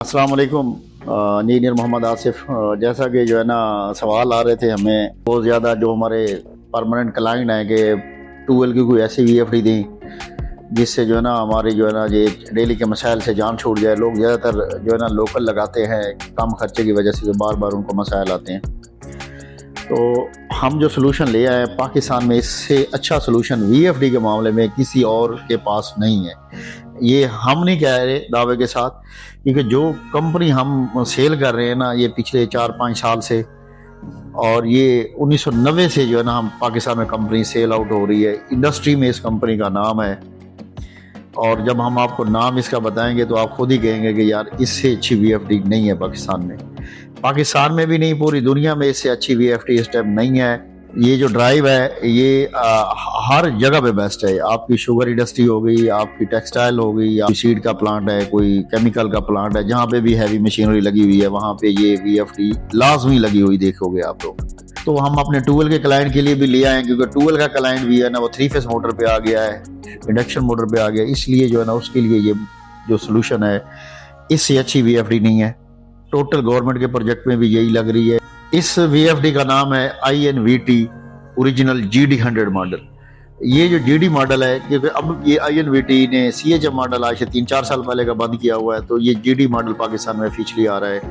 अस्सलाम वालेकुम। इंजीनियर मोहम्मद आसिफ। जैसा कि जो है ना सवाल आ रहे थे हमें बहुत ज़्यादा, जो हमारे परमानेंट क्लाइंट हैं कि ट्यूबवेल की कोई ऐसी वीएफडी दी जिससे जो है ना हमारी जो है ना ये डेली के मसाइल से जान छूट जाए। लोग ज़्यादातर जो है ना लोकल लगाते हैं, कम खर्चे की वजह से जो बार बार उनको मसाइल आते हैं। तो हम जो सोलूशन ले आए हैं पाकिस्तान में, इससे अच्छा सोलूशन वीएफडी के मामले में किसी और के पास नहीं है। ये हम नहीं कह रहे दावे के साथ, क्योंकि जो कंपनी हम सेल कर रहे हैं ना, ये पिछले 4-5 साल से, और ये 1990 से जो है ना हम पाकिस्तान में कंपनी सेल आउट हो रही है। इंडस्ट्री में इस कंपनी का नाम है, और जब हम आपको नाम इसका बताएंगे तो आप खुद ही कहेंगे कि यार इससे अच्छी वीएफडी नहीं है पाकिस्तान में। पाकिस्तान में भी नहीं, पूरी दुनिया में इससे अच्छी वीएफडी इस टाइम नहीं है। ये जो ड्राइव है ये हर जगह पे बेस्ट है। आपकी शुगर इंडस्ट्री हो गई, आपकी टेक्सटाइल हो गई, आपकी सीड का प्लांट है, कोई केमिकल का प्लांट है, जहाँ पे भी हैवी मशीनरी लगी हुई है वहाँ पे ये वीएफडी लाजमी लगी हुई देखोगे आप लोग। तो हम अपने ट्यूबवेल के क्लाइंट के लिए भी ले आए, क्योंकि ट्यूबवेल का क्लाइंट भी है ना वो 3 फेस मोटर पे आ गया है, इंडक्शन मोटर पे आ गया, इसलिए जो है ना उसके लिए ये जो सोल्यूशन है इससे अच्छी वीएफडी नहीं है। टोटल गवर्नमेंट के प्रोजेक्ट में भी यही लग रही है। इस वीएफडी का नाम है INVT ओरिजिनल GD100 मॉडल। ये जो GD मॉडल है, क्योंकि अब ये INVT ने CHM मॉडल आज से 3-4 साल पहले का बंद किया हुआ है, तो ये GD मॉडल पाकिस्तान में ऑफिशियली आ रहा है।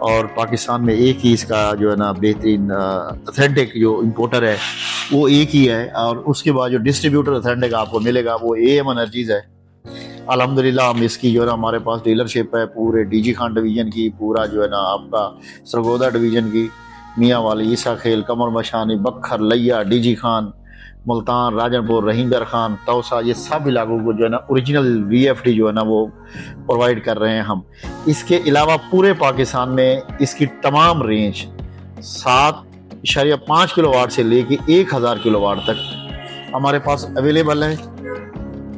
और पाकिस्तान में एक ही इसका जो है ना बेहतरीन ऑथेंटिक जो इंपोर्टर है वो एक ही है, और उसके बाद जो डिस्ट्रीब्यूटर ऑथेंटिक आपको मिलेगा वो AM एनर्जीज है। अल्हम्दुलिल्लाह हम इसकी जो है ना हमारे पास डीलरशिप है पूरे DG खान डिवीज़न की, पूरा जो है ना आपका सरगोदा डिवीज़न की, मियाँ वाली, ईसा खेल, कमर मशानी, बखर, लिया, DG खान, मुल्तान, राजनपुर, रहीमदर खान, तौसा, ये सब इलाकों को जो है ना ओरिजिनल वीएफडी जो है ना वो प्रोवाइड कर रहे हैं हम। इसके अलावा पूरे पाकिस्तान में इसकी तमाम रेंज 7.5 किलोवाट से लेके 1000 किलोवाट तक हमारे पास अवेलेबल है,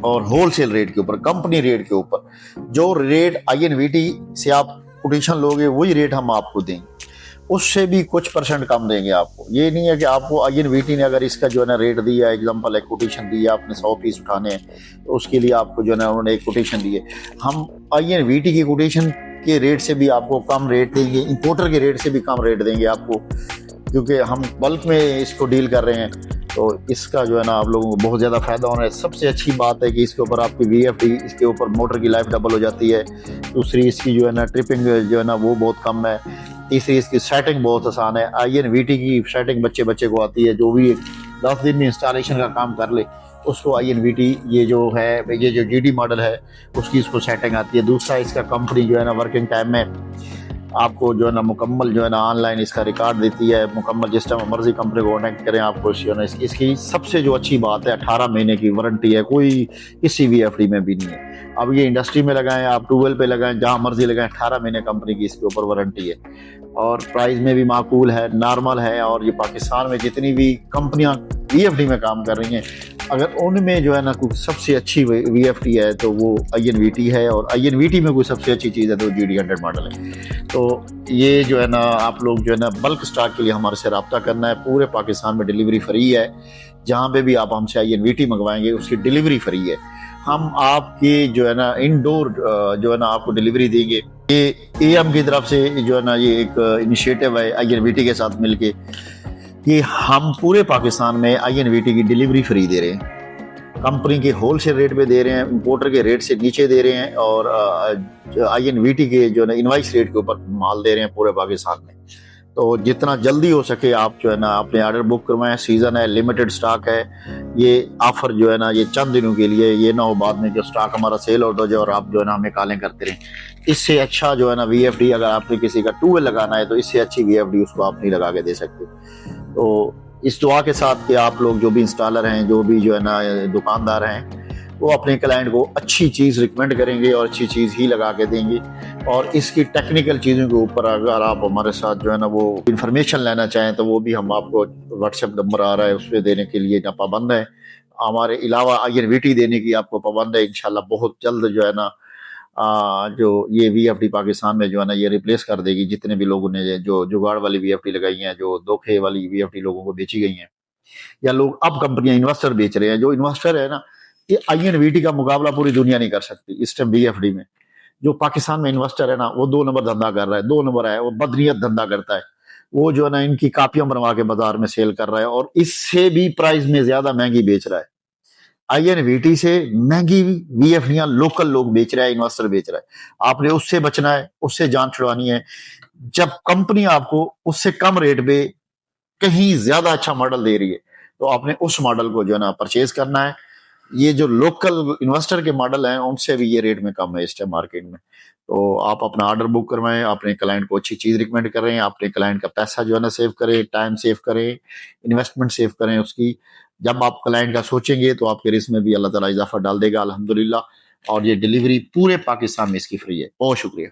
और होलसेल रेट के ऊपर, कंपनी रेट के ऊपर। जो रेट INVT से आप कोटेशन लोगे वही रेट हम आपको देंगे, उससे भी कुछ परसेंट कम देंगे आपको। ये नहीं है कि आपको INVT ने अगर इसका जो है ना रेट दिया, एग्जांपल एक कोटेशन दिया, आपने 100 पीस उठाने हैं तो उसके लिए आपको जो है ना उन्होंने एक कोटेशन दिए, हम INVT की कोटेशन के रेट से भी आपको कम रेट देंगे, इंपोर्टर के रेट से भी कम रेट देंगे आपको, क्योंकि हम बल्क में इसको डील कर रहे हैं। तो इसका जो है ना आप लोगों को बहुत ज़्यादा फ़ायदा होना है। सबसे अच्छी बात है कि इसके ऊपर आपकी VFD, इसके ऊपर मोटर की लाइफ डबल हो जाती है। दूसरी इसकी जो है ना ट्रिपिंग जो है ना वो बहुत कम है। तीसरी इसकी सेटिंग बहुत आसान है। INVT की सेटिंग बच्चे बच्चे को आती है, जो भी 10 दिन में इंस्टॉलेशन का काम कर ले उसको INVT ये जो है, ये जो GD मॉडल है उसकी इसको सेटिंग आती है। दूसरा इसका कंपनी जो है ना वर्किंग टाइम में आपको जो है ना मुकम्मल जो है ना ऑनलाइन इसका रिकॉर्ड देती है, मुकम्मल जिस टाइम मर्जी कंपनी को कनेक्ट करें आपको जो है ना इसकी सबसे जो अच्छी बात है 18 महीने की वारंटी है, कोई किसी भी VFD में भी नहीं है। अब ये इंडस्ट्री में लगाएं, आप ट्यूबवेल पे लगाएं, जहाँ मर्जी लगाएं, 18 महीने कंपनी की इसके ऊपर वारंटी है, और प्राइस में भी माकूल है, नॉर्मल है। और ये पाकिस्तान में जितनी भी कंपनियां VFD में काम कर रही हैं, अगर उनमें जो है ना कोई सबसे अच्छी VFD है तो वो INVT है, और INVT में कोई सबसे अच्छी चीज़ है तो GD100 मॉडल है। तो ये जो है ना आप लोग जो है ना बल्क स्टॉक के लिए हमारे से रब्ता करना है। पूरे पाकिस्तान में डिलीवरी फ्री है, जहाँ पे भी आप हमसे INVT मंगवाएंगे उसकी डिलीवरी फ्री है। हम आपके जो है ना इंडोर जो है ना आपको डिलीवरी देंगे। ये AM की तरफ से जो है ना ये एक इनिशिएटिव है INVT के साथ मिलके, कि हम पूरे पाकिस्तान में INVT की डिलीवरी फ्री दे रहे हैं। कंपनी के होलसेल रेट पे दे रहे हैं, इंपोर्टर के रेट से नीचे दे रहे हैं, और INVT के जो है ना इनवाइस रेट के ऊपर माल दे रहे हैं पूरे पाकिस्तान में। तो जितना जल्दी हो सके आप जो है ना अपने ऑर्डर बुक करवाएं। सीज़न है, लिमिटेड स्टॉक है। ये ऑफर जो है ना ये चंद दिनों के लिए, ये ना हो बाद में जो स्टॉक हमारा सेल आउट हो जाए और आप जो है ना हमें कॉलिंग करते रहें। इससे अच्छा जो है ना VFD अगर आपने किसी का ट्यूबवेल लगाना है तो इससे अच्छी VFD उसको आप नहीं लगा के दे सकते। तो इस दुआ के साथ कि आप लोग जो भी इंस्टॉलर हैं, जो भी जो है ना दुकानदार हैं, वो अपने क्लाइंट को अच्छी चीज़ रिकमेंड करेंगे और अच्छी चीज़ ही लगा के देंगे। और इसकी टेक्निकल चीज़ों के ऊपर अगर आप हमारे साथ जो है ना वो इन्फॉर्मेशन लेना चाहें तो वो भी हम आपको WhatsApp नंबर आ रहा है उस पर देने के लिए ना पाबंद है। हमारे अलावा INVT देने की आपको पाबंद है। इंशाल्लाह बहुत जल्द जो है ना जो ये VFD पाकिस्तान में जो है ना ये रिप्लेस कर देगी जितने भी लोगों ने जो जुगाड़ वाली VFD लगाई हैं, जो धोखे वाली VFD लोगों को बेची गई हैं, या लोग अब कंपनियां इन्वेस्टर बेच रहे हैं। जो इन्वेस्टर है ना, ये INVT का मुकाबला पूरी दुनिया नहीं कर सकती इस टाइम VFD में। जो पाकिस्तान में इन्वेस्टर है ना, वो 2 नंबर धंधा कर रहा है, 2 नंबर है वो बदनीयत धंधा करता है। वो जो है ना इनकी कापियां बनवा के बाजार में सेल कर रहा है और इससे भी प्राइस में ज्यादा महंगी बेच रहा है। आईएनवीटी से महंगी वीएफडीआं लोकल लोग बेच रहे हैं, इन्वेस्टर बेच रहा है। आपने उससे बचना है, उससे जान छुड़वानी है। जब कंपनी आपको उससे कम रेट पे कहीं ज्यादा अच्छा मॉडल दे रही है तो आपने उस मॉडल को जो है ना परचेज करना है। ये जो लोकल इन्वेस्टर के मॉडल हैं उनसे भी ये रेट में कम है इस टाइम मार्केट में। तो आप अपना ऑर्डर बुक करवाएं, अपने क्लाइंट को अच्छी चीज रिकमेंड करें, अपने क्लाइंट का पैसा जो है ना सेव करें, टाइम सेव करें, इन्वेस्टमेंट सेव करें उसकी। जब आप क्लाइंट का सोचेंगे तो आपके रिस्क में भी अल्लाह ताला इजाफा डाल देगा अल्हम्दुलिल्लाह। और ये डिलीवरी पूरे पाकिस्तान में इसकी फ्री है। बहुत शुक्रिया।